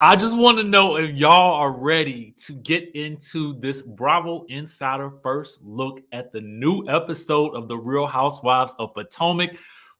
I just want to know if y'all are ready to get into this Bravo Insider first look at the new episode of The Real Housewives of Potomac,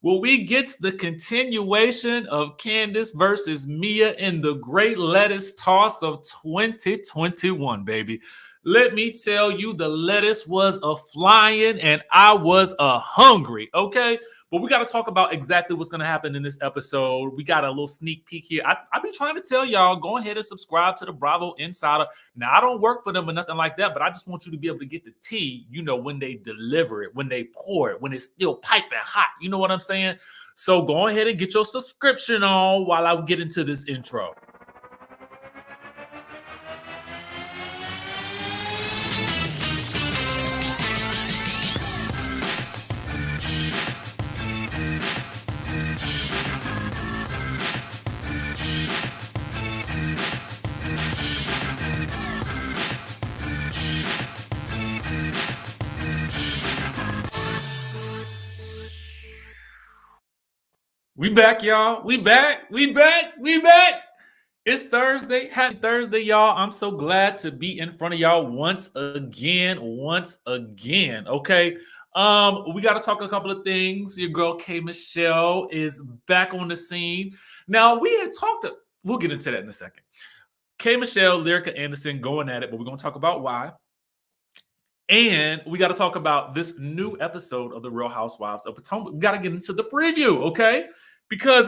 where we get the continuation of Candiace versus Mia in the Great Lettuce Toss of 2021, baby. Let me tell you, the lettuce was a flying and I was a hungry, okay? But we got to talk about exactly what's going to happen in this episode. We got a little sneak peek here. I've been trying to tell y'all, go ahead and subscribe to the Bravo Insider. Now, I don't work for them or nothing like that, but I just want you to be able to get the tea, when they deliver it, when they pour it, when it's still piping hot. You know what I'm saying? So go ahead and get your subscription on while I get into this intro. We back, y'all. We back. It's Thursday. Happy Thursday, y'all. I'm so glad to be in front of y'all once again. Okay. We got to talk a couple of things. Your girl K Michelle is back on the scene. Now, we'll get into that in a second. K Michelle, Lyrica Anderson going at it, but we're going to talk about why. And we got to talk about this new episode of The Real Housewives of Potomac. We got to get into the preview, okay? Because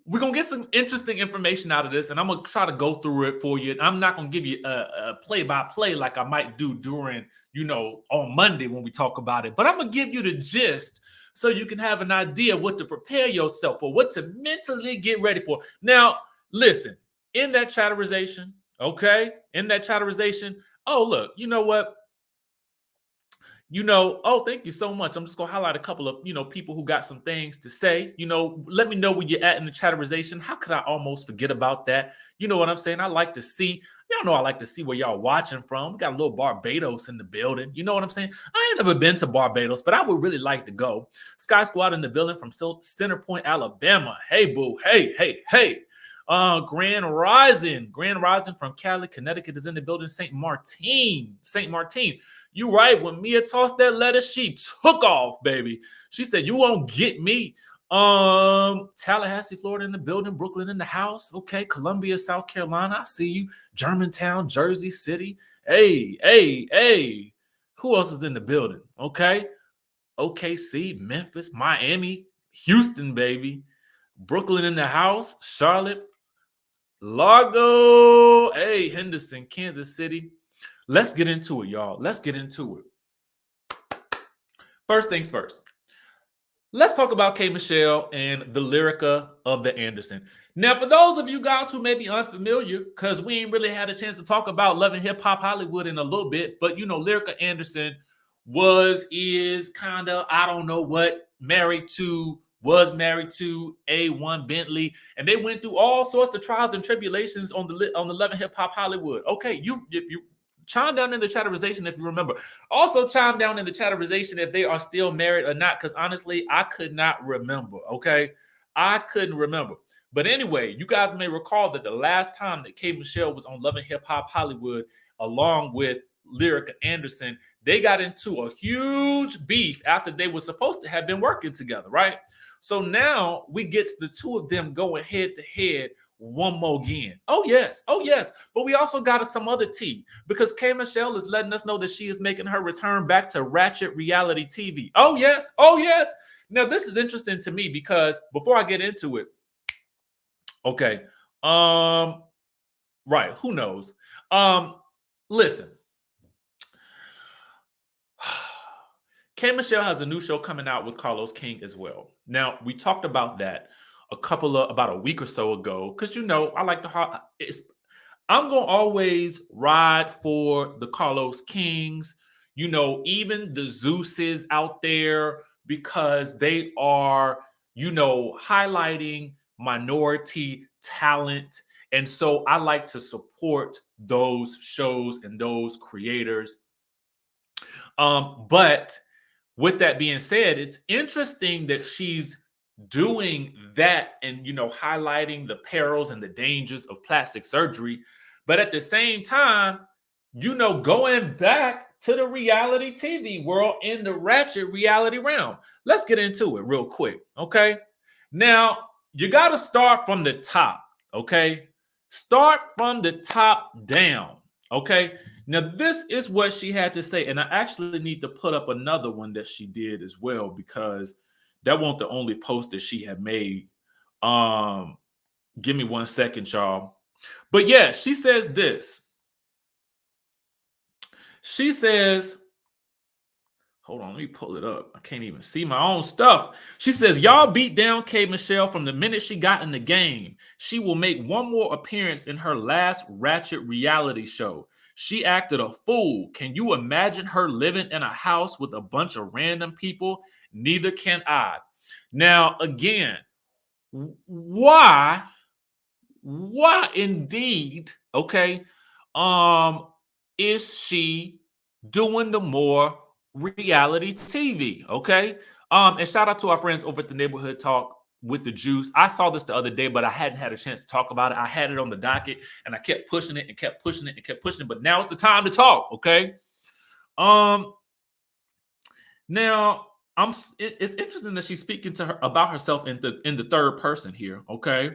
we're going to get some interesting information out of this, and I'm going to try to go through it for you. I'm not going to give you a play-by-play like I might do during, on Monday when we talk about it. But I'm going to give you the gist so you can have an idea of what to prepare yourself for, what to mentally get ready for. Now, listen, in that chatterization, okay? Oh, look, you know what? Oh, thank you so much. I'm just going to highlight a couple of, people who got some things to say. Let me know where you're at in the chatterization. How could I almost forget about that? You know what I'm saying? I like to see, y'all know I like to see where y'all watching from. We got a little Barbados in the building. You know what I'm saying? I ain't never been to Barbados, but I would really like to go. Sky Squad in the building from Center Point, Alabama. Hey, boo. Hey. Grand Rising from Cali, Connecticut is in the building. St. Martin. You right. When Mia tossed that lettuce, she took off, baby. She said, "You won't get me." Tallahassee, Florida in the building. Brooklyn in the house. Okay. Columbia, South Carolina. I see you. Germantown, Jersey City. Hey. Who else is in the building? Okay. OKC, Memphis, Miami, Houston, baby. Brooklyn in the house. Charlotte, Largo, hey, Henderson, Kansas City. Let's get into it, y'all. Let's get into it. First things first. Let's talk about K Michelle and the Lyrica of the Anderson. Now, for those of you guys who may be unfamiliar, because we ain't really had a chance to talk about Love and Hip Hop Hollywood in a little bit, but Lyrica Anderson is kind of, I don't know what, was married to A1 Bentley, and they went through all sorts of trials and tribulations on the Love and Hip Hop Hollywood. Okay, if you chime down in the chatterization if you remember. Also chime down in the chatterization if they are still married or not, because honestly, I could not remember. Okay, I couldn't remember. But anyway, you guys may recall that the last time that K Michelle was on Love and Hip Hop Hollywood, along with Lyrica Anderson, they got into a huge beef after they were supposed to have been working together, right? So now we get the two of them going head to head one more again. Oh, yes. But we also got some other tea because K Michelle is letting us know that she is making her return back to Ratchet reality TV. Oh, yes. Now, this is interesting to me because before I get into it, okay. Right. Who knows? Listen. K Michelle has a new show coming out with Carlos King as well. Now, we talked about that about a week or so ago, because I like I'm gonna always ride for the Carlos Kings, even the Zeus's out there, because they are, highlighting minority talent. And so I like to support those shows and those creators. But with that being said, it's interesting that she's doing that and, highlighting the perils and the dangers of plastic surgery. But at the same time, going back to the reality TV world in the ratchet reality realm. Let's get into it real quick, okay? Now, you got to start from the top, okay? Start from the top down, okay? Now, this is what she had to say, and I actually need to put up another one that she did as well, because that wasn't the only post that she had made. Give me 1 second, y'all. But yeah, she says this. She says, hold on, let me pull it up. I can't even see my own stuff. She says, y'all beat down K. Michelle from the minute she got in the game. She will make one more appearance in her last ratchet reality show. She acted a fool. Can you imagine her living in a house with a bunch of random people? Neither can I. Now, again, why indeed, okay, is she doing the more reality TV, okay? And shout out to our friends over at the Neighborhood Talk with the Juice. I saw this the other day, but I hadn't had a chance to talk about it. I had it on the docket, and I kept pushing it and kept pushing it and kept pushing it, but now it's the time to talk, okay? Now, it's interesting that she's speaking to her about herself in the third person here, okay?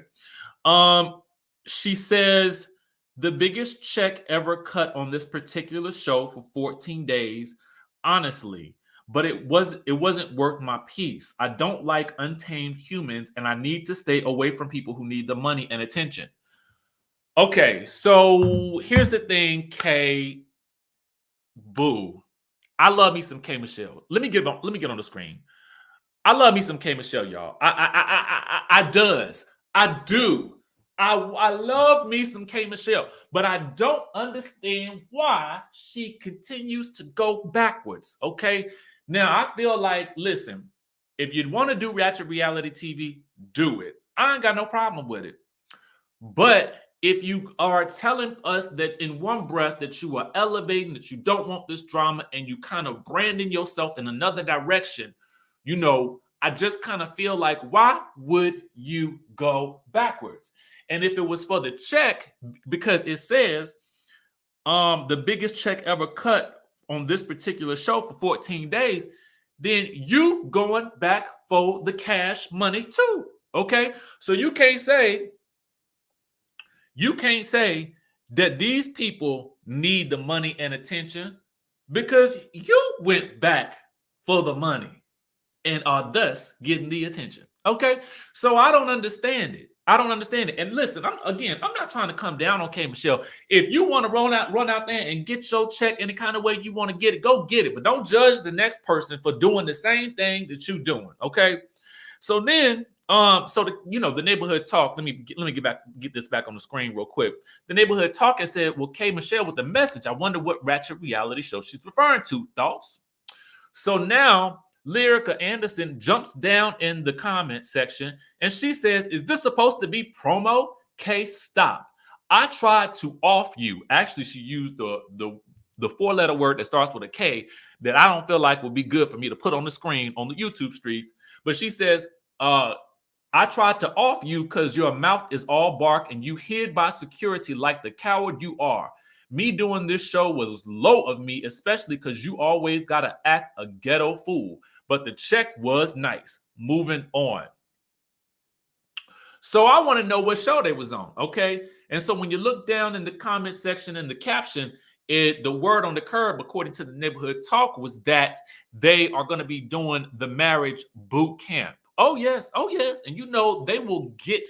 She says, the biggest check ever cut on this particular show for 14 days, honestly, but it wasn't worth my peace. I don't like untamed humans, and I need to stay away from people who need the money and attention. Okay, so here's the thing, K. Boo. I love me some K. Michelle. Let me get on the screen. I love me some K. Michelle, y'all. I do. I love me some K. Michelle, but I don't understand why she continues to go backwards, okay? Now, I feel like, listen, if you want to do ratchet reality TV, do it. I ain't got no problem with it. But if you are telling us that in one breath that you are elevating, that you don't want this drama, and you kind of branding yourself in another direction, I just kind of feel like, why would you go backwards? And if it was for the check, because it says the biggest check ever cut on this particular show for 14 days, then you going back for the cash money too, okay? So you can't say that these people need the money and attention because you went back for the money and are thus getting the attention. Okay, so I don't understand it. And listen, I'm not trying to come down on K. Michelle. If you want to run out there and get your check any kind of way you want to get it, go get it. But don't judge the next person for doing the same thing that you're doing. Okay. So then, the Neighborhood Talk. Let me get this back on the screen real quick. The Neighborhood Talk has said, "Well, K. Michelle with the message. I wonder what ratchet reality show she's referring to. Thoughts?" So now Lyrica Anderson jumps down in the comment section and she says, "Is this supposed to be promo? K, stop. I tried to off you." Actually, she used the 4-letter word that starts with a K that I don't feel like would be good for me to put on the screen on the YouTube streets. But she says, "I tried to off you because your mouth is all bark and you hid by security like the coward you are. Me doing this show was low of me, especially because you always got to act a ghetto fool. But the check was nice. Moving on." So I want to know what show they was on, okay? And so when you look down in the comment section in the caption, the word on the curb, according to the Neighborhood Talk, was that they are going to be doing the marriage boot camp. Oh, yes. And they will get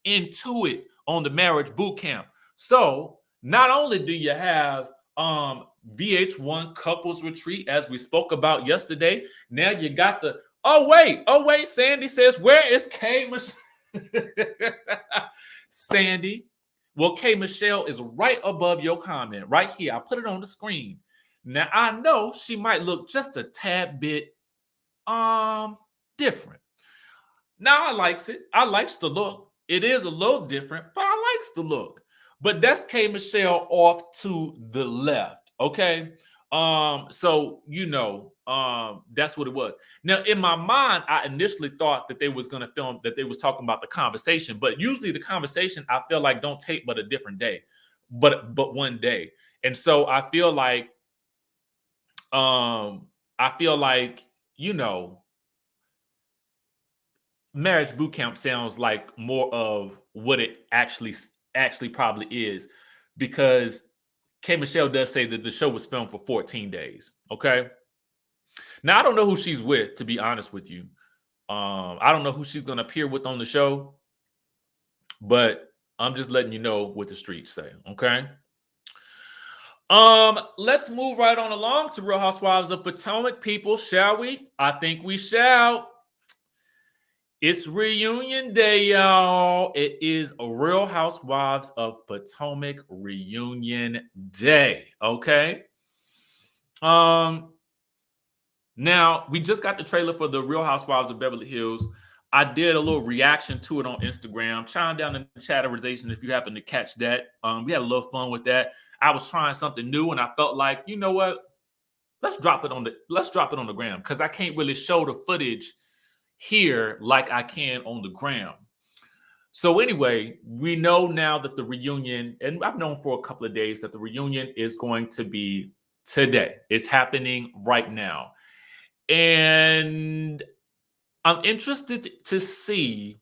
into it on the marriage boot camp. So not only do you have VH1 couples retreat, as we spoke about yesterday, now you got the oh wait, Sandy says, "Where is K. Michelle?" Sandy, well, K. Michelle is right above your comment right here. I put it on the screen. Now I know she might look just a tad bit different. Now I likes it. I likes the look. It is a little different, but I likes the look. But that's K. Michelle off to the left, okay? So that's what it was. Now, in my mind, I initially thought that they was gonna film that they was talking about the conversation, but usually the conversation I feel like don't take but a different day, but one day. And so I feel like, you know, marriage boot camp sounds like more of what it actually probably is, because K Michelle does say that the show was filmed for 14 days. Okay. Now I don't know who she's with, to be honest with you. I don't know who she's gonna appear with on the show, but I'm just letting you know what the streets say. Okay. Let's move right on along to Real Housewives of Potomac, people, shall we? I think we shall. It's reunion day, y'all. It is a Real Housewives of Potomac reunion day. Okay. Now we just got the trailer for the Real Housewives of Beverly Hills. I did a little reaction to it on Instagram. Chime down in the chatterization if you happen to catch that. We had a little fun with that. I was trying something new, and I felt like, you know what? Let's drop it on the gram, because I can't really show the footage here like I can on the gram. So anyway, we know now that the reunion, and I've known for a couple of days that the reunion is going to be today. It's happening right now. And I'm interested to see,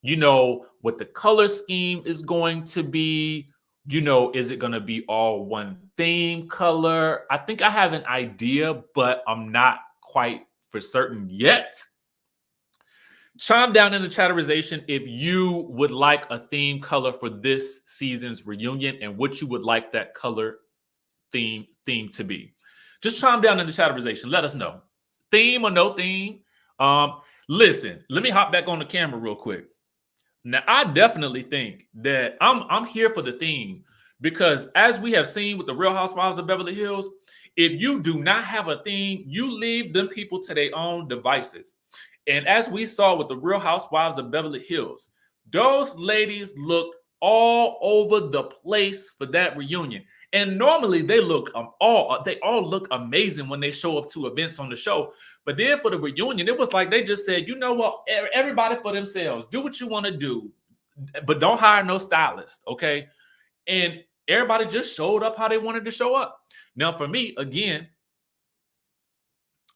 what the color scheme is going to be. Is it going to be all one theme color? I think I have an idea, but I'm not quite for certain yet. Chime down in the chatterization if you would like a theme color for this season's reunion and what you would like that color theme to be. Just chime down in the chatterization. Let us know. Theme or no theme. Listen, let me hop back on the camera real quick. Now, I definitely think that I'm here for the theme, because as we have seen with the Real Housewives of Beverly Hills, if you do not have a theme, you leave them people to their own devices. And as we saw with the Real Housewives of Beverly Hills, those ladies looked all over the place for that reunion. And normally they all look amazing when they show up to events on the show. But then for the reunion, it was like they just said, you know what, everybody for themselves. Do what you want to do, but don't hire no stylist, okay? And everybody just showed up how they wanted to show up. Now, for me, again,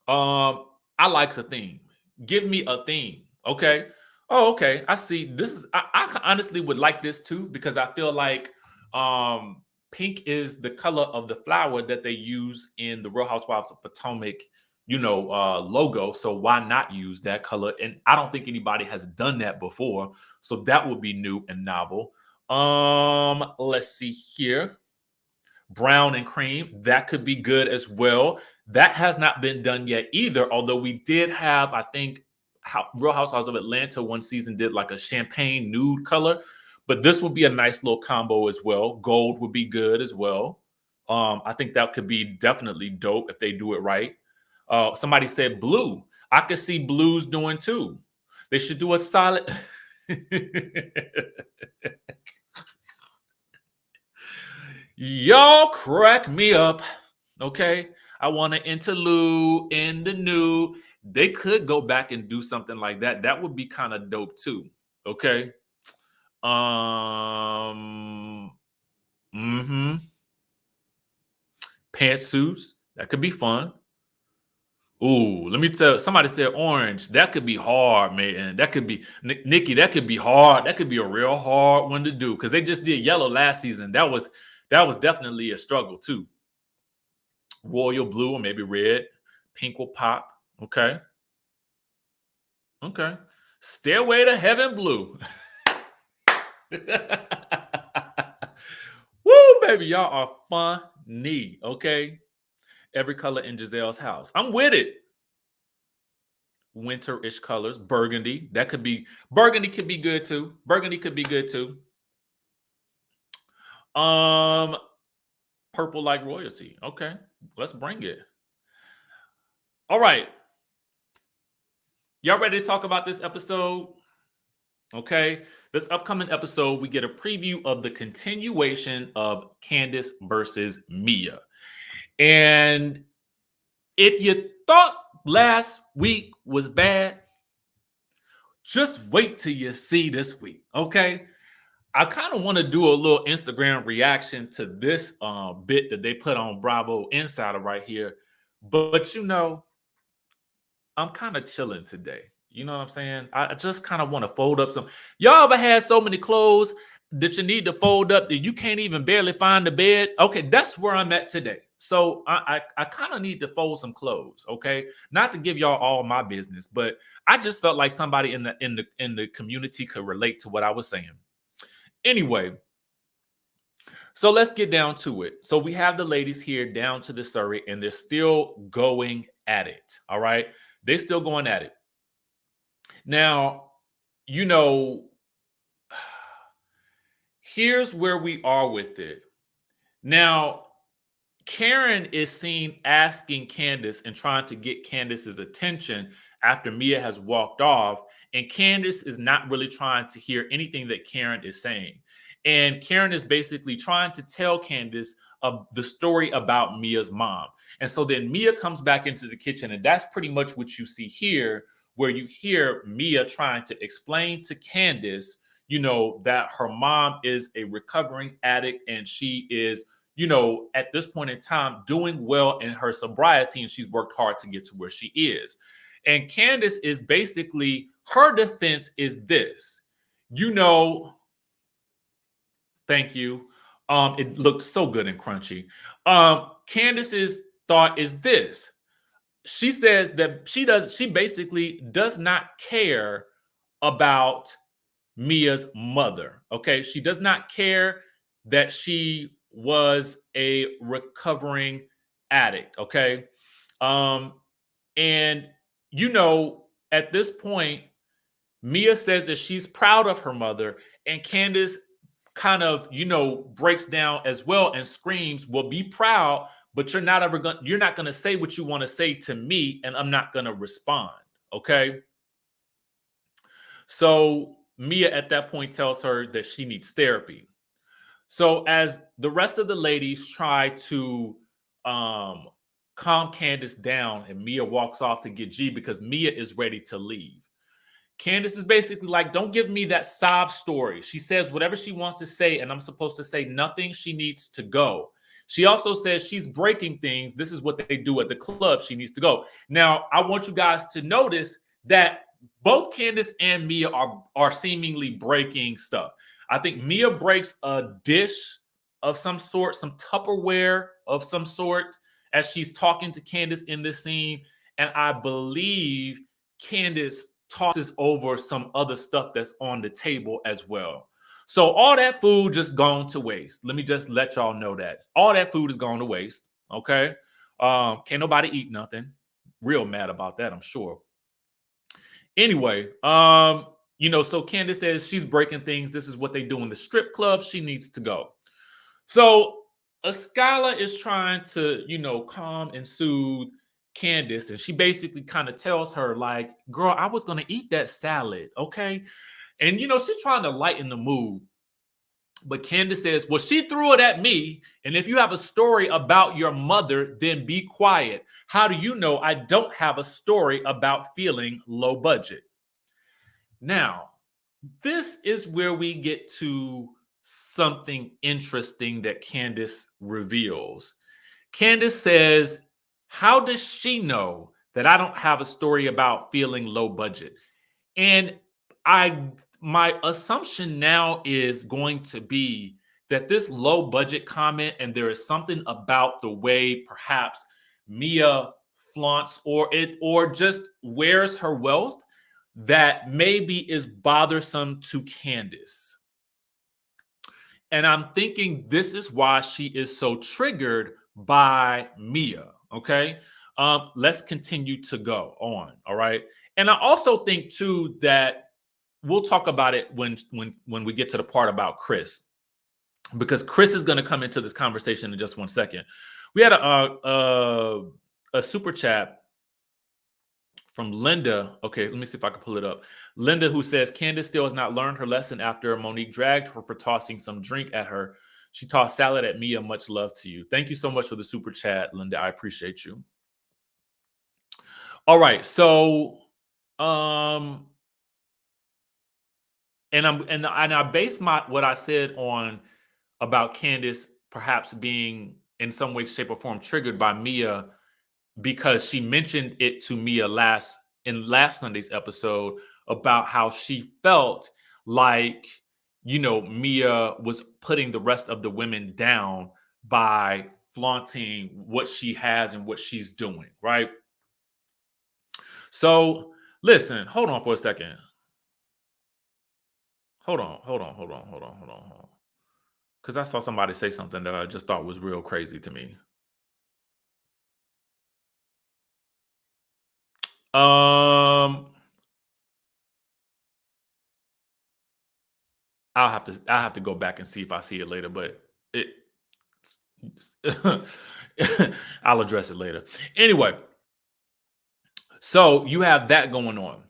I like a theme. Give me a theme, okay? Oh, okay. I see. This is. I honestly would like this too, because I feel like pink is the color of the flower that they use in the Real Housewives of Potomac, logo. So why not use that color? And I don't think anybody has done that before, so that would be new and novel. Let's see here. Brown and cream, that could be good as well. That has not been done yet either, although we did have, I think, Real Housewives of Atlanta one season did like a champagne nude color, but this would be a nice little combo as well. Gold would be good as well. I think that could be definitely dope if they do it right. Somebody said blue. I could see blues doing too. They should do a solid. Y'all crack me up. Okay. I want an interlude in the new. They could go back and do something like that. That would be kind of dope too. Okay. Pantsuits. That could be fun. Ooh, let me tell. Somebody said orange. That could be hard, man. That could be Nikki. That could be hard. That could be a real hard one to do, because they just did yellow last season. That was definitely a struggle too. Royal blue or maybe red. Pink will pop. Okay. Okay. Stairway to Heaven blue. Woo, baby, y'all are funny. Okay. Every color in Giselle's house. I'm with it. Winter-ish colors. Burgundy. Burgundy could be good too. Burgundy could be good too. Purple like royalty. Okay. Let's bring it. All right. Y'all ready to talk about this episode? Okay. This upcoming episode, we get a preview of the continuation of Candiace versus Mia. And if you thought last week was bad, just wait till you see this week, okay? I kind of want to do a little Instagram reaction to this bit that they put on Bravo Insider right here. But you know, I'm kind of chilling today. You know what I'm saying? I just kind of want to fold up some. Y'all ever had so many clothes that you need to fold up that you can't even barely find the bed? Okay, that's where I'm at today. So I kind of need to fold some clothes. Okay, not to give y'all all my business, but I just felt like somebody in the community could relate to what I was saying. Anyway, so let's get down to it. So we have the ladies here down to the Surrey, and they're still going at it. All right, they're still going at it. Now, you know, here's where we are with it. Now, Karen is seen asking Candiace and trying to get Candiace's attention after Mia has walked off. And Candiace is not really trying to hear anything that Karen is saying. And Karen is basically trying to tell Candiace the story about Mia's mom. And so then Mia comes back into the kitchen, and that's pretty much what you see here, where you hear Mia trying to explain to Candiace, you know, that her mom is a recovering addict and she is, you know, at this point in time, doing well in her sobriety, and she's worked hard to get to where she is. And Candiace is basically, her defense is this, you know, thank you. It looks so good and crunchy. Candiace's thought is this. She says that she basically does not care about Mia's mother. Okay. She does not care that she was a recovering addict. Okay. And you know, at this point, Mia says that she's proud of her mother, and Candiace kind of, you know, breaks down as well and screams, "Well, be proud, but you're not going to say what you want to say to me, and I'm not going to respond." Okay. So Mia at that point tells her that she needs therapy. So as the rest of the ladies try to calm Candiace down, and Mia walks off to get G because Mia is ready to leave. Candiace is basically like, don't give me that sob story. She says whatever she wants to say, and I'm supposed to say nothing. She needs to go. She also says she's breaking things. This is what they do at the club. She needs to go. Now, I want you guys to notice that both Candiace and Mia are seemingly breaking stuff. I think Mia breaks a dish of some sort, some Tupperware of some sort, as she's talking to Candiace in this scene. And I believe Candiace tosses over some other stuff that's on the table as well. So all that food just gone to waste. Let me just let y'all know that. All that food is gone to waste. Okay. Can't nobody eat nothing. Real mad about that, I'm sure. Anyway, you know, so Candiace says she's breaking things. This is what they do in the strip club. She needs to go. So Ascala is trying to, you know, calm and soothe Candiace, and she basically kind of tells her, like, girl, I was gonna eat that salad, okay? And you know, she's trying to lighten the mood. But Candiace says, well, she threw it at me. And if you have a story about your mother, then be quiet. How do you know I don't have a story about feeling low budget? Now, this is where we get to something interesting that Candiace reveals. Candiace says, how does she know that I don't have a story about feeling low budget? And my assumption now is going to be that this low budget comment, and there is something about the way perhaps Mia flaunts or just wears her wealth that maybe is bothersome to Candiace. And I'm thinking this is why she is so triggered by Mia. Okay. Let's continue to go on. All right. And I also think too that we'll talk about it when we get to the part about Chris, because Chris is going to come into this conversation in just 1 second. We had a super chat from Linda. Okay, let me see if I can pull it up. Linda, who says Candiace still has not learned her lesson after Monique dragged her for tossing some drink at her. She tossed salad at Mia. Much love to you. Thank you so much for the super chat, Linda. I appreciate you. All right, so and I based what I said on about Candiace perhaps being in some way, shape, or form triggered by Mia because she mentioned it to Mia last Sunday's episode about how she felt like, Mia was putting the rest of the women down by flaunting what she has and what she's doing, right? So listen, hold on for a second. Hold on. Because I saw somebody say something that I just thought was real crazy to me. I'll have to go back and see if I see it later, but I'll address it later. Anyway, so you have that going on.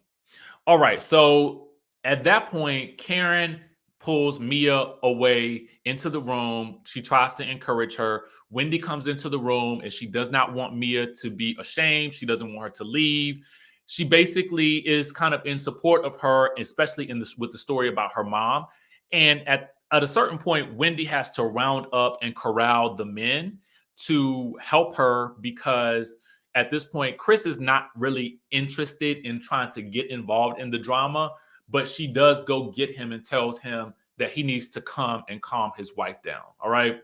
All right, so at that point, Karen pulls Mia away into the room. She tries to encourage her. Wendy comes into the room and she does not want Mia to be ashamed. She doesn't want her to leave. She basically is kind of in support of her, especially with the story about her mom. And at a certain point, Wendy has to round up and corral the men to help her because at this point, Chris is not really interested in trying to get involved in the drama, but she does go get him and tells him that he needs to come and calm his wife down. All right.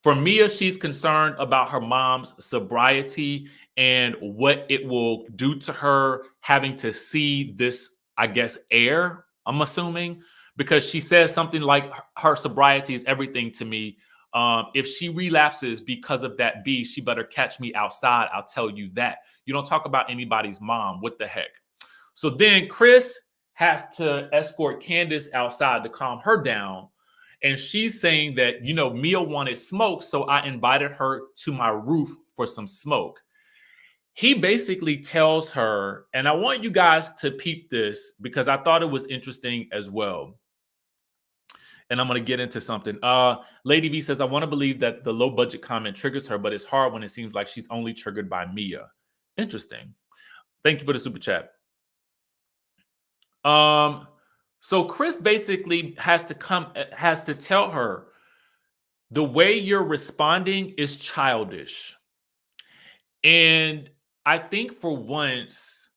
For Mia, she's concerned about her mom's sobriety and what it will do to her having to see this, I guess, air, I'm assuming, because she says something like her sobriety is everything to me. If she relapses because of that B, she better catch me outside. I'll tell you that. You don't talk about anybody's mom. What the heck? So then Chris has to escort Candiace outside to calm her down. And she's saying that, Mia wanted smoke, so I invited her to my roof for some smoke. He basically tells her, and I want you guys to peep this because I thought it was interesting as well. And I'm going to get into something. Lady V says, I want to believe that the low budget comment triggers her, but it's hard when it seems like she's only triggered by Mia. Interesting. Thank you for the super chat. So Chris basically has to tell her the way you're responding is childish. And I think for once,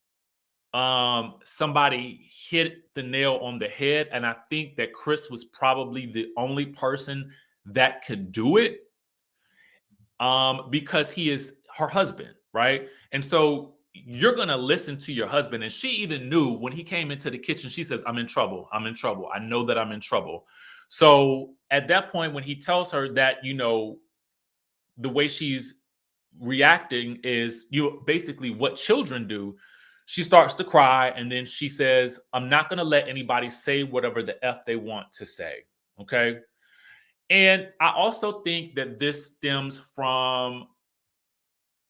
somebody hit the nail on the head. And I think that Chris was probably the only person that could do it because he is her husband, right? And so you're going to listen to your husband. And she even knew when he came into the kitchen, she says, I'm in trouble. I'm in trouble. I know that I'm in trouble. So at that point, when he tells her that, the way she's reacting is basically what children do, she starts to cry. And then she says, I'm not going to let anybody say whatever the F they want to say. Okay. And I also think that this stems from,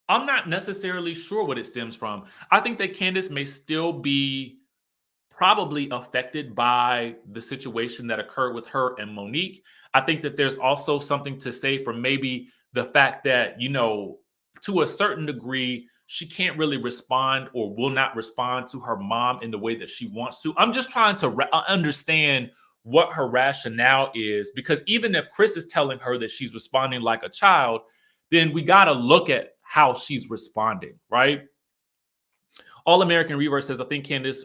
I'm not necessarily sure what it stems from. I think that Candiace may still be probably affected by the situation that occurred with her and Monique. I think that there's also something to say for maybe the fact that, to a certain degree, she can't really respond or will not respond to her mom in the way that she wants to. I'm just trying to understand what her rationale is, because even if Chris is telling her that she's responding like a child, then we got to look at how she's responding, right? All American Reverse says, I think Candiace,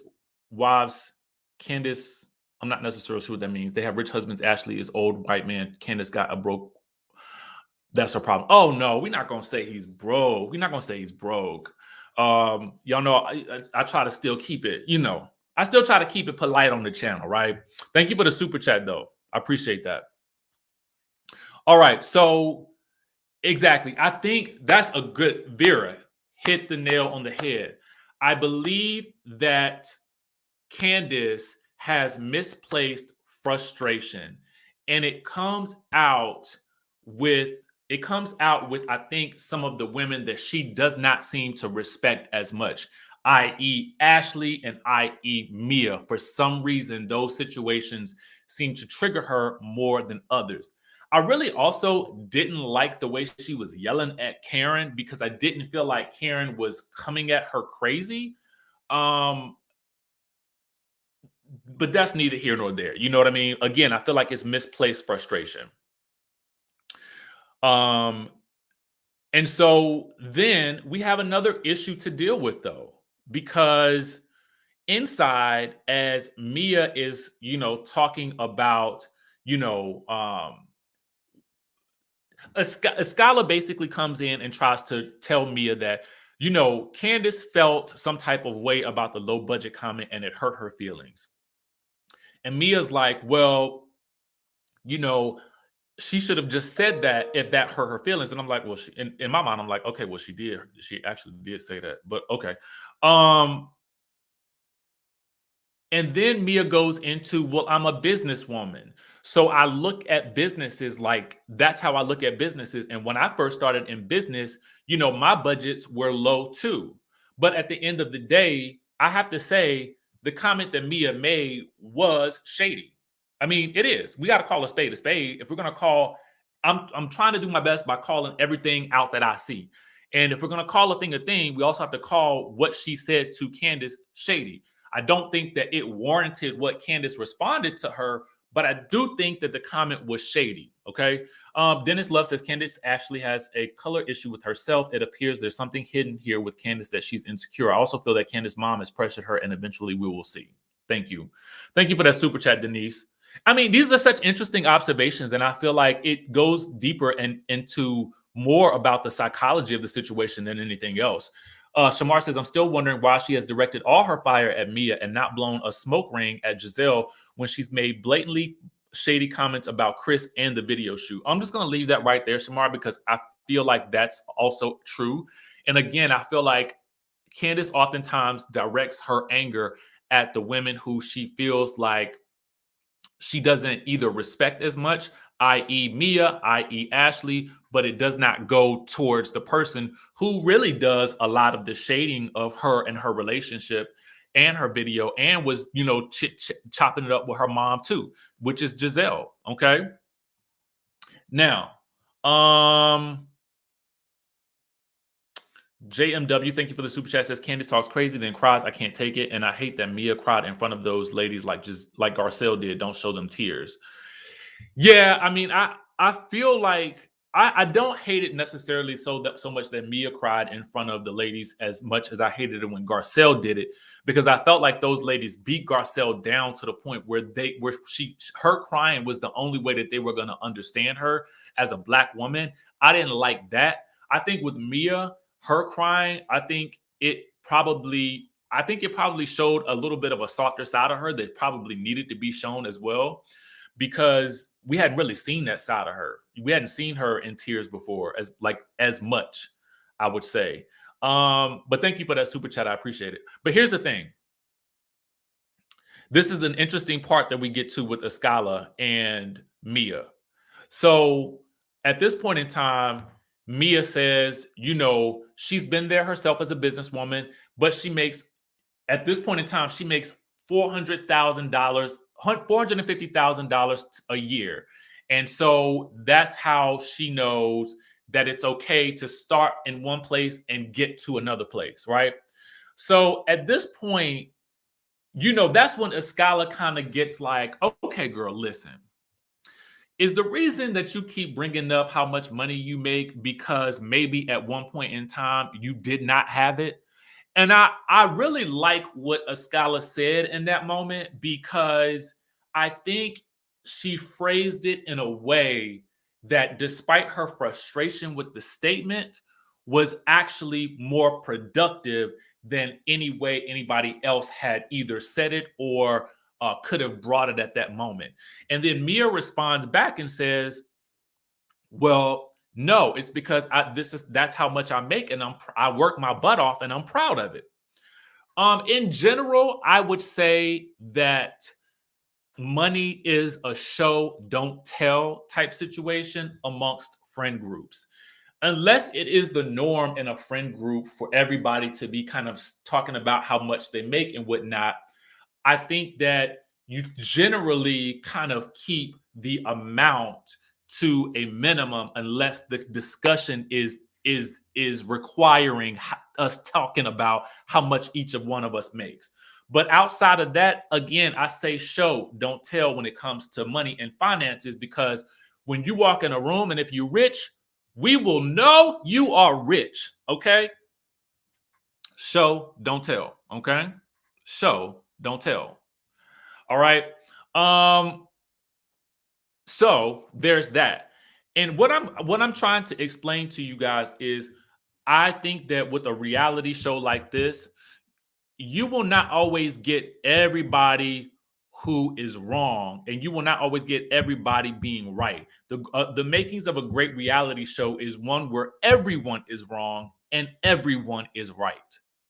I'm not necessarily sure what that means. They have rich husbands. Ashley is old white man. Candiace got a broke. That's her problem. Oh no, we're not gonna say he's broke. We're not gonna say he's broke. Y'all know I try to still keep it. I still try to keep it polite on the channel, right? Thank you for the super chat, though. I appreciate that. All right, so exactly. I think that's a good, Vera hit the nail on the head. I believe that Candiace has misplaced frustration, and it comes out with I think some of the women that she does not seem to respect as much, i.e. Ashley and i.e. Mia. For some reason, those situations seem to trigger her more than others. I really also didn't like the way she was yelling at Karen because I didn't feel like Karen was coming at her crazy. Um, but that's neither here nor there. You know what I mean? Again, I feel like it's misplaced frustration. Um, and so then we have another issue to deal with though, because inside, as Mia is, talking about, you know, Escala basically comes in and tries to tell Mia that, Candiace felt some type of way about the low budget comment and it hurt her feelings. And Mia's like, well, you know, she should have just said that if that hurt her feelings. And I'm like, well, in my mind, I'm like, okay, well, she did. She actually did say that, but okay. And then Mia goes into, well, I'm a businesswoman. So I look at businesses like that's how I look at businesses. And when I first started in business, my budgets were low too. But at the end of the day, I have to say the comment that Mia made was shady. I mean, it is. We got to call a spade a spade. If we're going to call, I'm trying to do my best by calling everything out that I see. And if we're going to call a thing, we also have to call what she said to Candiace shady. I don't think that it warranted what Candiace responded to her, but I do think that the comment was shady. Okay. Dennis Love says Candiace actually has a color issue with herself. It appears there's something hidden here with Candiace that she's insecure. I also feel that Candiace's mom has pressured her and eventually we will see. Thank you. Thank you for that super chat, Denise. I mean, these are such interesting observations, and I feel like it goes deeper and into more about the psychology of the situation than anything else. Shamar says, I'm still wondering why she has directed all her fire at Mia and not blown a smoke ring at Giselle when she's made blatantly shady comments about Chris and the video shoot. I'm just going to leave that right there, Shamar, because I feel like that's also true. And again, I feel like Candiace oftentimes directs her anger at the women who she feels like she doesn't either respect as much, i.e. Mia, i.e. Ashley, but it does not go towards the person who really does a lot of the shading of her and her relationship and her video and was, chopping it up with her mom too, which is Giselle. Okay. Now, JMW, thank you for the super chat. Says Candiace talks crazy, then cries. I can't take it, and I hate that Mia cried in front of those ladies like Garcelle did. Don't show them tears. Yeah, I mean, I feel like I don't hate it necessarily so much that Mia cried in front of the ladies as much as I hated it when Garcelle did it, because I felt like those ladies beat Garcelle down to the point where her crying was the only way that they were going to understand her as a Black woman. I didn't like that. I think with Mia, her crying, I think it probably showed a little bit of a softer side of her that probably needed to be shown as well, because we hadn't really seen that side of her. We hadn't seen her in tears before as much, I would say. But thank you for that super chat. I appreciate it. But here's the thing. This is an interesting part that we get to with Escala and Mia. So at this point in time, Mia says, she's been there herself as a businesswoman, but at this point in time, she makes $450,000 a year. And so that's how she knows that it's okay to start in one place and get to another place, right? So at this point, that's when Escala kind of gets like, okay, girl, listen. Is the reason that you keep bringing up how much money you make because maybe at one point in time you did not have it? And I really like what Escala said in that moment, because I think she phrased it in a way that, despite her frustration with the statement, was actually more productive than any way anybody else had either said it or could have brought it at that moment. And then Mia responds back and says, well, no, it's because that's how much I make, and I work my butt off, and I'm proud of it. In general, I would say that money is a show don't tell type situation amongst friend groups, unless it is the norm in a friend group for everybody to be kind of talking about how much they make and whatnot. I think that you generally kind of keep the amount to a minimum unless the discussion is requiring us talking about how much each of one of us makes. But outside of that, again, I say show, don't tell when it comes to money and finances, because when you walk in a room and if you're rich, we will know you are rich. Okay. Show, don't tell. Okay. Show, don't tell. All right. So there's that. And what I'm trying to explain to you guys is I think that with a reality show like this, you will not always get everybody who is wrong, and you will not always get everybody being right. The makings of a great reality show is one where everyone is wrong and everyone is right.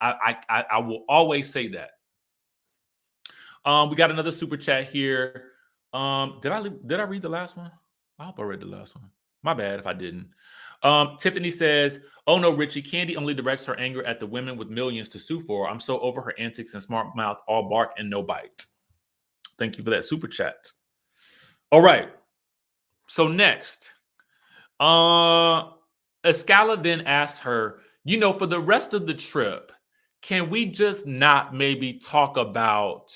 I will always say that. We got another super chat here. Did I read the last one? I hope I read the last one. My bad if I didn't. Tiffany says, "Oh no, Richie, Candy only directs her anger at the women with millions to sue for. I'm so over her antics and smart mouth, all bark and no bite." Thank you for that super chat. All right. So next, Escala then asks her, for the rest of the trip, can we just not maybe talk about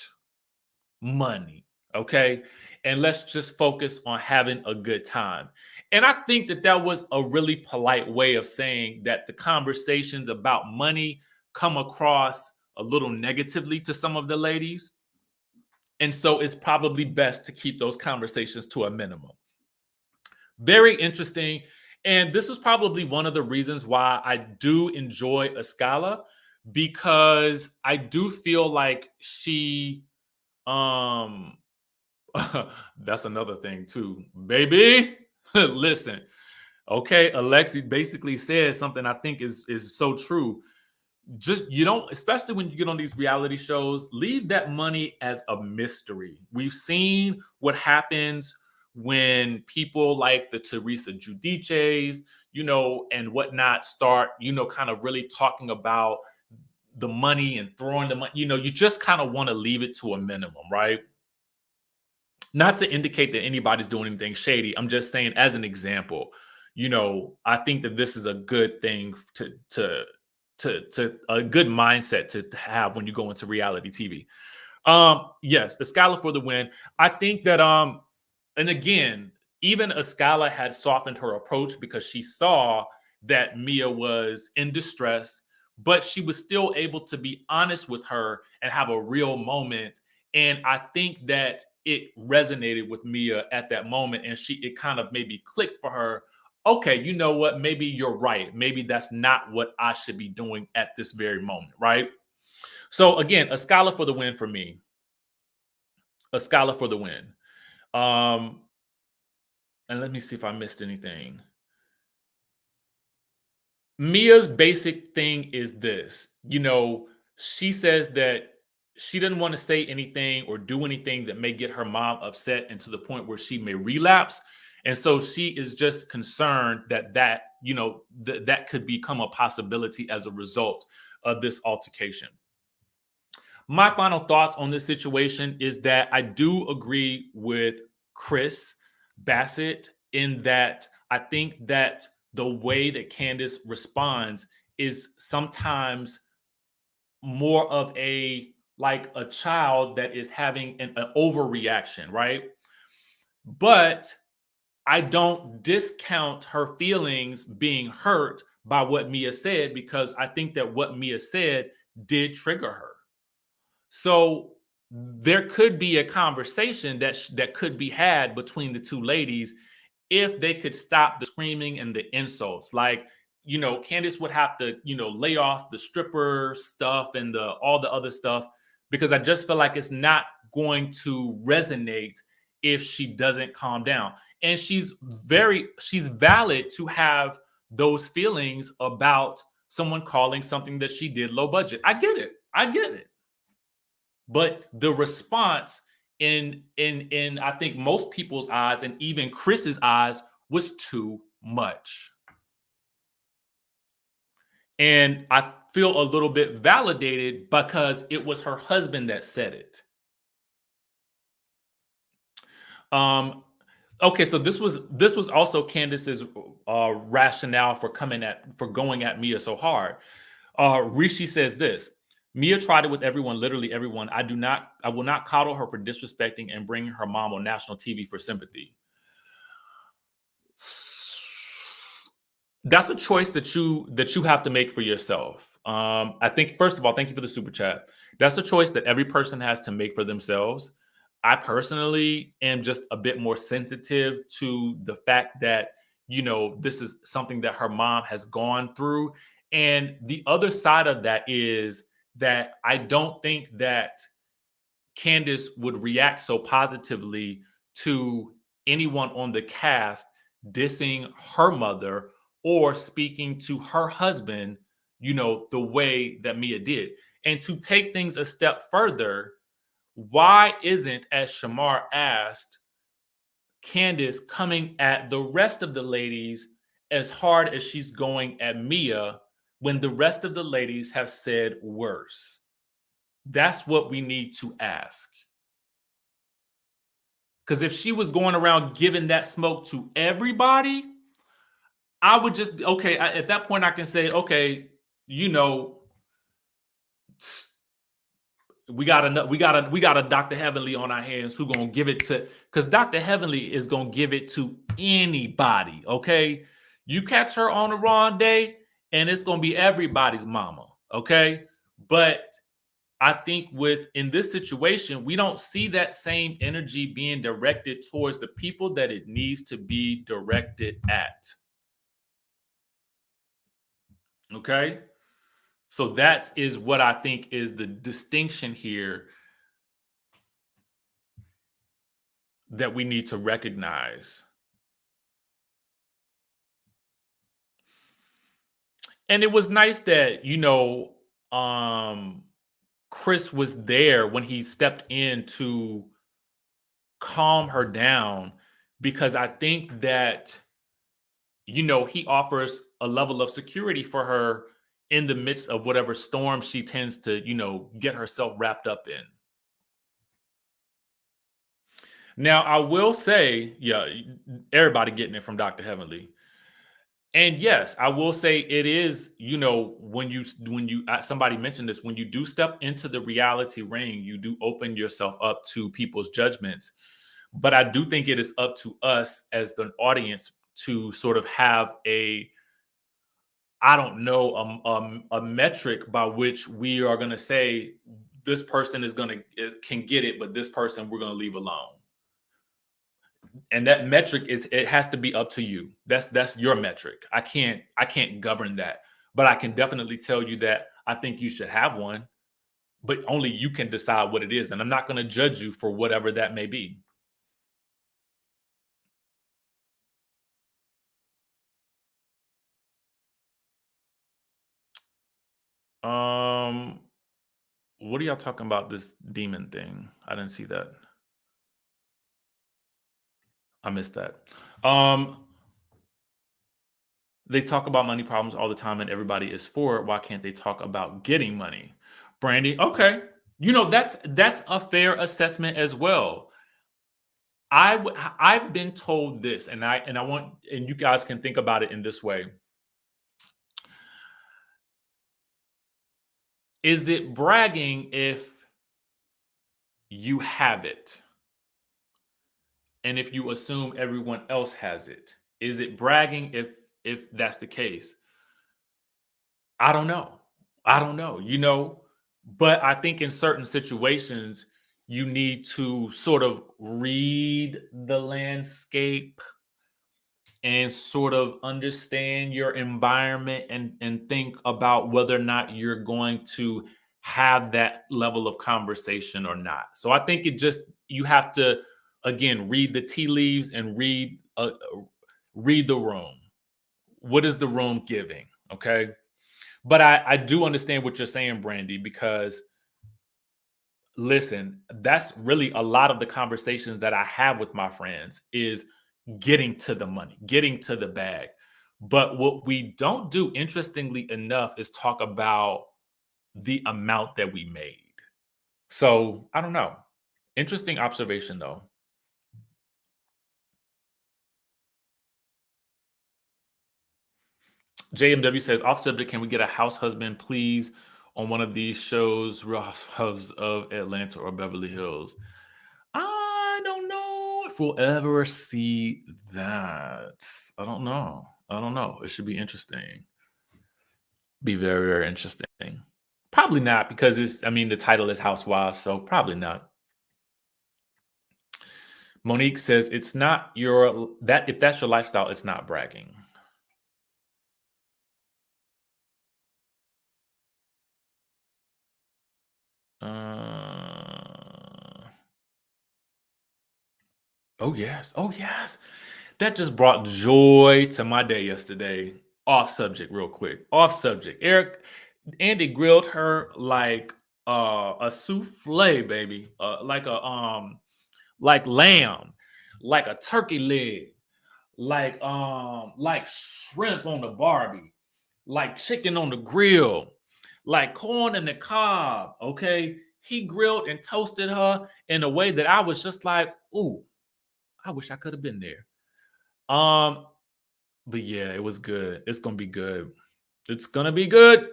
money? Okay. And let's just focus on having a good time. And I think that was a really polite way of saying that the conversations about money come across a little negatively to some of the ladies. And so it's probably best to keep those conversations to a minimum. Very interesting. And this is probably one of the reasons why I do enjoy Escala, because I do feel like she that's another thing too, baby. Listen, okay. Alexi basically says something I think is so true. Just you don't, especially when you get on these reality shows, leave that money as a mystery. We've seen what happens when people like the Teresa Giudices, and whatnot start, kind of really talking about the money and throwing the money. You just kind of want to leave it to a minimum, right? Not to indicate that anybody's doing anything shady. I'm just saying, as an example, I think that this is a good thing to a good mindset to have when you go into reality TV. Yes, Escala for the win. I think that and again, even Escala had softened her approach because she saw that Mia was in distress, but she was still able to be honest with her and have a real moment. And I think that it resonated with Mia at that moment, and it kind of maybe clicked for her. Okay, you know what? Maybe you're right. Maybe that's not what I should be doing at this very moment, right? So again, Escala for the win for me. Escala for the win. And let me see if I missed anything. Mia's basic thing is this. She says that she doesn't want to say anything or do anything that may get her mom upset, and to the point where she may relapse. And so she is just concerned that that could become a possibility as a result of this altercation. My final thoughts on this situation is that I do agree with Chris Bassett in that I think that the way that Candiace responds is sometimes more of like a child that is having an overreaction, right? But I don't discount her feelings being hurt by what Mia said, because I think that what Mia said did trigger her. So there could be a conversation that could be had between the two ladies if they could stop the screaming and the insults. Like, Candiace would have to, lay off the stripper stuff and all the other stuff, because I just feel like it's not going to resonate if she doesn't calm down. And she's valid to have those feelings about someone calling something that she did low budget. I get it. But the response in I think most people's eyes, and even Chris's eyes, was too much. And I feel a little bit validated because it was her husband that said it. Okay, so this was also Candace's rationale for going at Mia so hard. Rishi says this: Mia tried it with everyone, literally everyone. I will not coddle her for disrespecting and bringing her mom on national TV for sympathy. That's a choice that you have to make for yourself. I think first of all, thank you for the super chat. That's a choice that every person has to make for themselves. I personally am just a bit more sensitive to the fact that this is something that her mom has gone through, and the other side of that is that I don't think that Candiace would react so positively to anyone on the cast dissing her mother or speaking to her husband, the way that Mia did. And to take things a step further, why isn't, as Shamar asked, Candiace coming at the rest of the ladies as hard as she's going at Mia when the rest of the ladies have said worse? That's what we need to ask. Because if she was going around giving that smoke to everybody, I would just okay. At that point, I can say, okay, you know, we got a Dr. Heavenly on our hands who gonna give it to, because Dr. Heavenly is gonna give it to anybody. Okay, you catch her on the wrong day, and it's gonna be everybody's mama. Okay, but I think in this situation, we don't see that same energy being directed towards the people that it needs to be directed at. Okay. So that is what I think is the distinction here that we need to recognize. And it was nice that, Chris was there when he stepped in to calm her down, because I think that he offers a level of security for her in the midst of whatever storm she tends to, get herself wrapped up in. Now, I will say, yeah, everybody getting it from Dr. Heavenly. And yes, I will say it is, when you somebody mentioned this, when you do step into the reality ring, you do open yourself up to people's judgments. But I do think it is up to us as the audience to sort of have I don't know, a metric by which we are going to say this person can get it, but this person we're going to leave alone. And that metric it has to be up to you. That's your metric. I can't govern that, but I can definitely tell you that I think you should have one, but only you can decide what it is. And I'm not going to judge you for whatever that may be. Um, what are y'all talking about? This demon thing? I didn't see that. I missed that. Um, they talk about money problems all the time, and everybody is for it. Why can't they talk about getting money? Brandy, okay, that's a fair assessment as well. I've been told this, and I want, and you guys can think about it in this way: is it bragging if you have it, and if you assume everyone else has it? Is it bragging if that's the case? I don't know. I don't know. But I think in certain situations you need to sort of read the landscape and sort of understand your environment, and think about whether or not you're going to have that level of conversation or not. So I think you have to, again, read the tea leaves and read the room. What is the room giving? Okay. But I do understand what you're saying, Brandy, because listen, that's really a lot of the conversations that I have with my friends is getting to the money, getting to the bag. But what we don't do, interestingly enough, is talk about the amount that we made. So I don't know. Interesting observation, though. JMW says, off subject, can we get a house husband, please, on one of these shows, Real Housewives of Atlanta or Beverly Hills? I don't know if we'll ever see that. I don't know. It should be interesting. Be very, very interesting. Probably not, because the title is Housewives, so probably not. Monique says, it's not if that's your lifestyle, it's not bragging. Oh yes. That just brought joy to my day yesterday. Off subject, real quick. Off subject. Andy grilled her like a souffle, baby. Like lamb, like a turkey leg, like shrimp on the Barbie, like chicken on the grill, like corn in the cob. Okay. He grilled and toasted her in a way that I was just like, ooh, I wish I could have been there. But yeah, it was good. It's gonna be good. It's gonna be good.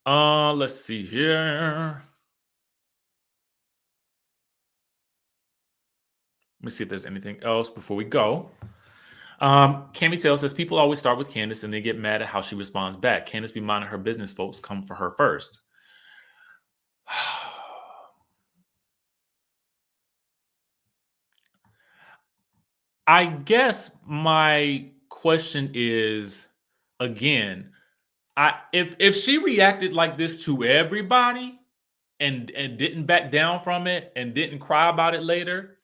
Let's see here. Let me see if there's anything else before we go. Cammy Tail says people always start with Candiace and they get mad at how she responds back. Candiace be minding her business, folks come for her first. I guess my question is, again, if she reacted like this to everybody and didn't back down from it and didn't cry about it later,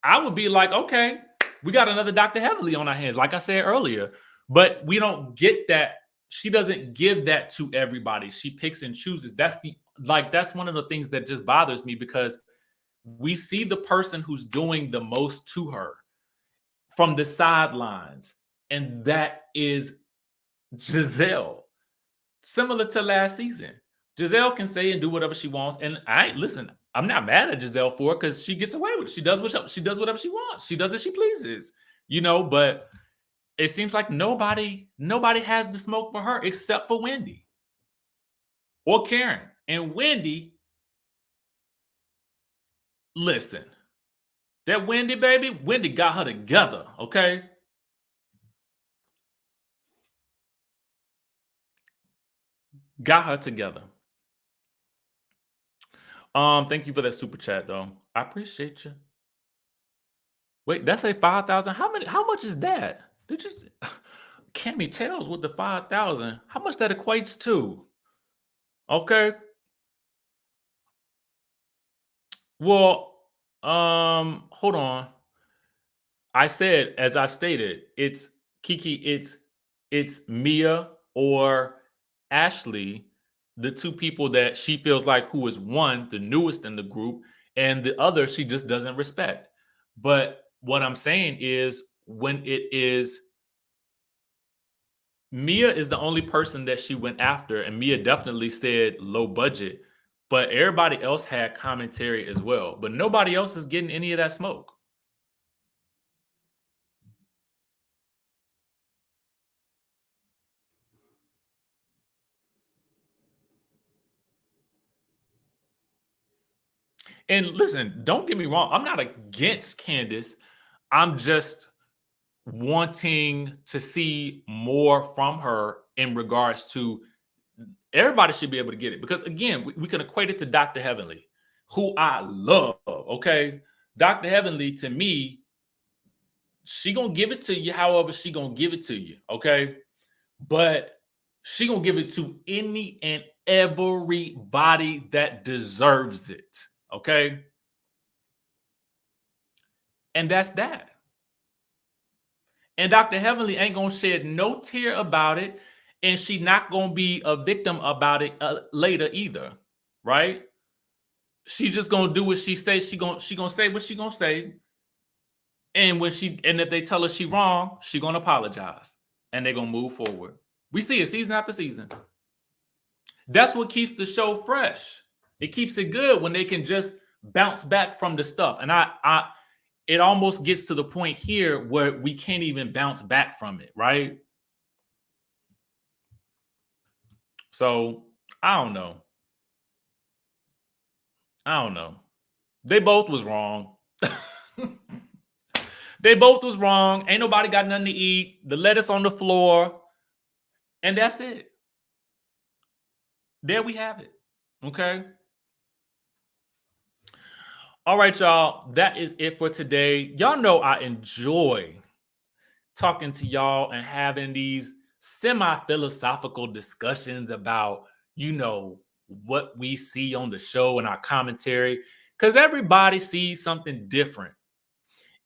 I would be like, okay, we got another Dr. Heavenly on our hands, like I said earlier. But we don't get that. She doesn't give that to everybody. She picks and chooses. That's one of the things that just bothers me, because we see the person who's doing the most to her from the sidelines, and that is Giselle. Similar to last season. Giselle can say and do whatever she wants. And I'm not mad at Giselle for it, because she gets away with it. She does whatever she wants. She does as she pleases, but it seems like nobody has the smoke for her except for Wendy or Karen. And Wendy, listen, that Wendy got her together, okay? Got her together. Thank you for that super chat, though. I appreciate you. Wait, that's a 5,000. How much is that? Did you Cammy tells with the 5,000? How much that equates to? Okay. Well, hold on. As I've stated, it's Kiki, it's Mia or Ashley, the two people that she feels like who is one, the newest in the group, and the other she just doesn't respect. But what I'm saying is, when it is Mia is the only person that she went after, and Mia definitely said low budget, but everybody else had commentary as well. But nobody else is getting any of that smoke. And listen, don't get me wrong, I'm not against Candiace. I'm just wanting to see more from her in regards to everybody should be able to get it. Because again, we can equate it to Dr. Heavenly, who I love. Okay. Dr. Heavenly, to me, she gonna give it to you however she gonna give it to you. Okay. But she gonna give it to any and everybody that deserves it. Okay. And that's that. And Dr. Heavenly ain't gonna shed no tear about it, and she not gonna be a victim about it later either, right? She's just gonna do what she says. She gonna say what she gonna say, and if they tell her she wrong, she gonna apologize, and they're gonna move forward. We see it season after season. That's what keeps the show fresh. It keeps it good when they can just bounce back from the stuff. And it almost gets to the point here where we can't even bounce back from it, right? So I don't know. They both was wrong. They both was wrong. Ain't nobody got nothing to eat. The lettuce on the floor. And that's it. There we have it. Okay. All right, y'all. That is it for today. Y'all know I enjoy talking to y'all and having these semi-philosophical discussions about, what we see on the show and our commentary, because everybody sees something different.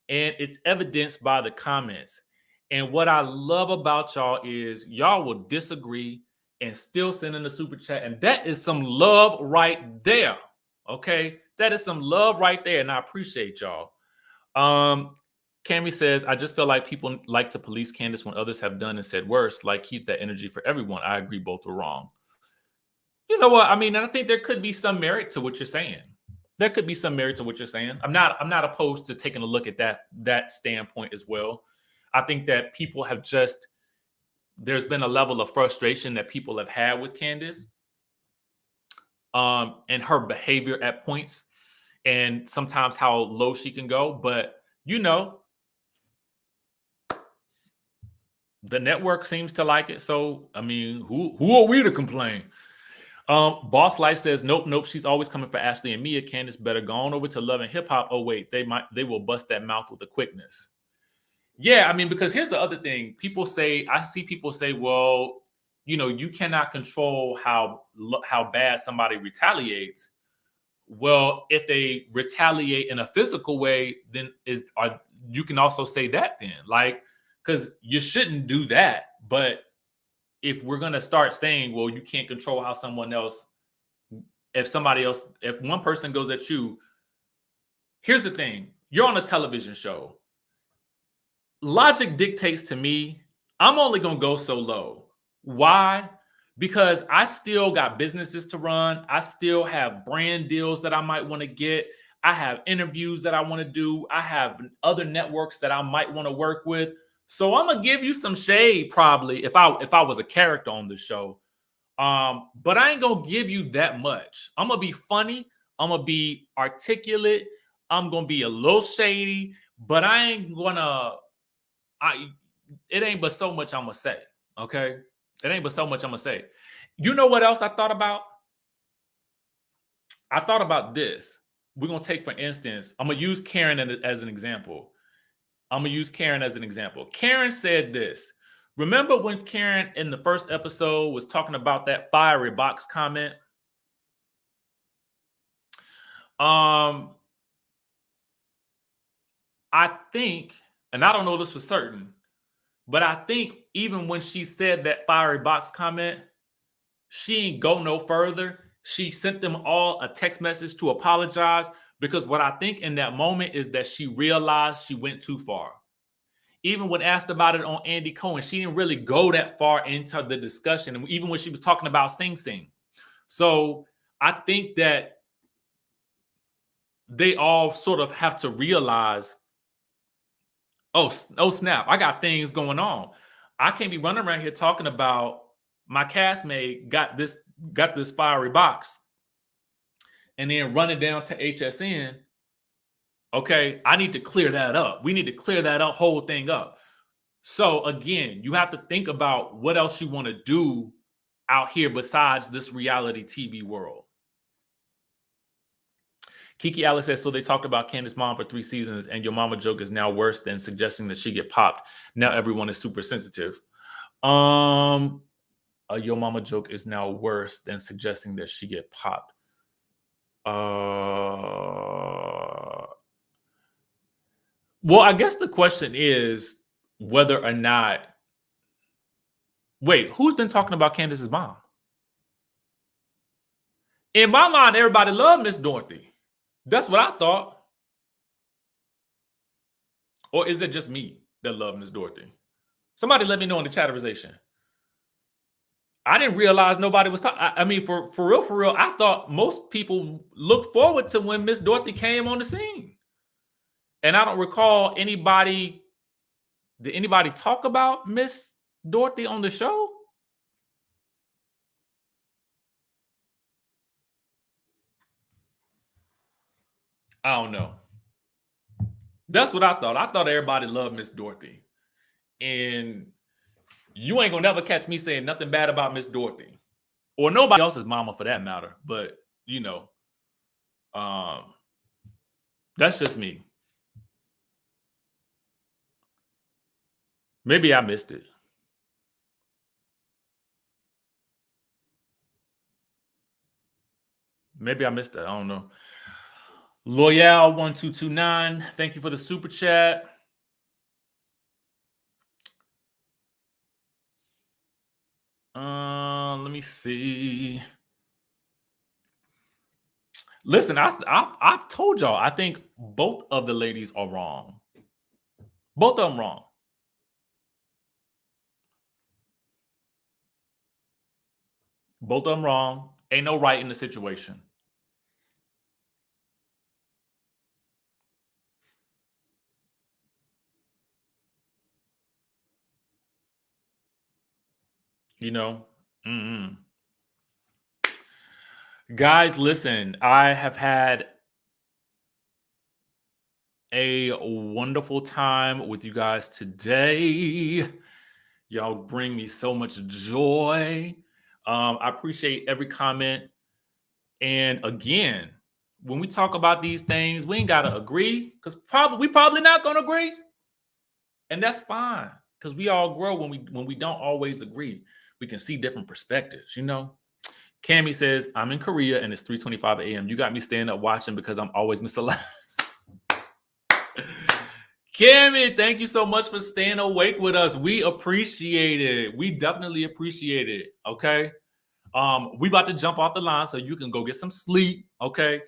And it's evidenced by the comments. And what I love about y'all is y'all will disagree and still send in a super chat. And that is some love right there. Okay. That is some love right there. And I appreciate y'all. Cammy says, I just feel like people like to police Candiace when others have done and said worse. Like, keep that energy for everyone. I agree, both were wrong. You know what? I mean, I think there could be some merit to what you're saying. There could be some merit to what you're saying. I'm not opposed to taking a look at that standpoint as well. I think that people have there's been a level of frustration that people have had with Candiace, and her behavior at points, and sometimes how low she can go. But the network seems to like it. So I mean, who are we to complain? Boss Life says, nope. She's always coming for Ashley and Mia. Candiace better go on over to Love and Hip Hop. Oh wait, they will bust that mouth with a quickness. Yeah, I mean, because here's the other thing. I see people say, well, you cannot control how bad somebody retaliates. Well, if they retaliate in a physical way, then you can also say that then, like, because you shouldn't do that. But if we're going to start saying, well, you can't control how someone else, if one person goes at you, here's the thing. You're on a television show. Logic dictates to me, I'm only going to go so low. Why? Because I still got businesses to run. I still have brand deals that I might want to get. I have interviews that I want to do. I have other networks that I might want to work with. So I'm gonna give you some shade probably if I was a character on the show. But I ain't gonna give you that much. I'm gonna be funny. I'm gonna be articulate. I'm gonna be a little shady, but I ain't gonna. It ain't but so much I'm gonna say. Okay, it ain't but so much I'm gonna say. You know what else I thought about? I thought about this. We're gonna take, for instance, I'm gonna use Karen as an example. Karen said this. Remember when Karen in the first episode was talking about that fiery box comment? I think, and I don't know this for certain, but I think even when she said that fiery box comment, she ain't go no further. She sent them all a text message to apologize, because what I think in that moment is that she realized she went too far. Even when asked about it on Andy Cohen, she didn't really go that far into the discussion. And even when she was talking about Sing Sing. So I think that they all sort of have to realize, oh snap, I got things going on. I can't be running around here talking about my castmate got this fiery box and then running down to HSN. Okay, I need to clear that up. We need to clear that whole thing up. So again, you have to think about what else you want to do out here besides this reality TV world. Kiki Alice says, so they talked about Candiace's mom for 3 seasons, and your mama joke is now worse than suggesting that she get popped. Now everyone is super sensitive. Your mama joke is now worse than suggesting that she get popped. Well, I guess the question is whether or not. Wait, who's been talking about Candiace's mom? In my mind, everybody loved Miss Dorothy. That's what I thought. Or is it just me that loved Miss Dorothy? Somebody let me know in the chatterization. I didn't realize nobody was talking. I mean, for real, I thought most people looked forward to when Miss Dorothy came on the scene. And I don't recall anybody. Did anybody talk about Miss Dorothy on the show? I don't know. That's what I thought. I thought everybody loved Miss Dorothy. And you ain't gonna never catch me saying nothing bad about Miss Dorothy. Or nobody else's mama for that matter. But you know, that's just me. Maybe I missed it. Maybe I missed that. I don't know. Loyal1229, thank you for the super chat. Let me see. Listen, I've told y'all, I think both of the ladies are wrong. Both of them wrong. Both of them wrong. Ain't no right in the situation. You know? Guys, listen, I have had a wonderful time with you guys today. Y'all bring me so much joy. I appreciate every comment. And again, when we talk about these things, we ain't gotta agree because we probably not gonna agree, and that's fine because we all grow when we don't always agree. We can see different perspectives, you know. Cammy says, "I'm in Korea and it's 3:25 a.m. You got me staying up watching because I'm always misaligned." Cammy, thank you so much for staying awake with us. We appreciate it. We definitely appreciate it. Okay. We about to jump off the line so you can go get some sleep. Okay.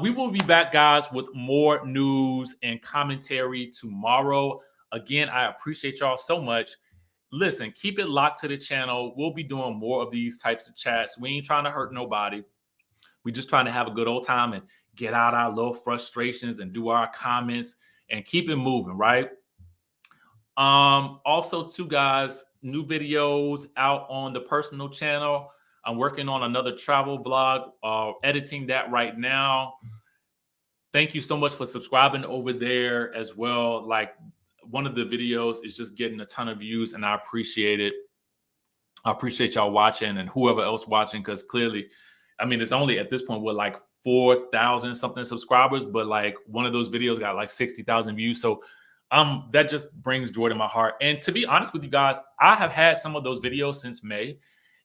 We will be back, guys, with more news and commentary tomorrow. Again, I appreciate y'all so much. Listen, keep it locked to the channel. We'll be doing more of these types of chats. We ain't trying to hurt nobody. We just trying to have a good old time and get out our little frustrations and do our comments and keep it moving, right? Also, too, guys, new videos out on the personal channel. I'm working on another travel vlog, editing that right now. Thank you so much for subscribing over there as well. Like, one of the videos is just getting a ton of views, and I appreciate it. I appreciate y'all watching and whoever else watching, because clearly, I mean, it's only at this point with like 4,000 something subscribers, but like one of those videos got like 60,000 views. So that just brings joy to my heart. And to be honest with you guys, I have had some of those videos since May,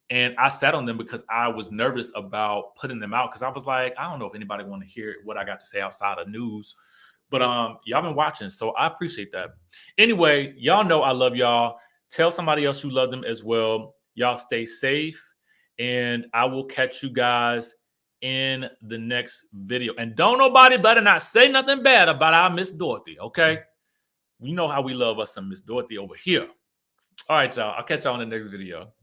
and I sat on them because I was nervous about putting them out because I was like, I don't know if anybody want to hear what I got to say outside of news. But y'all been watching, so I appreciate that. Anyway, y'all know I love y'all. Tell somebody else you love them as well. Y'all stay safe, and I will catch you guys in the next video. And don't nobody better not say nothing bad about our Miss Dorothy, okay? You know how we love us some Miss Dorothy over here. All right, y'all. I'll catch y'all in the next video.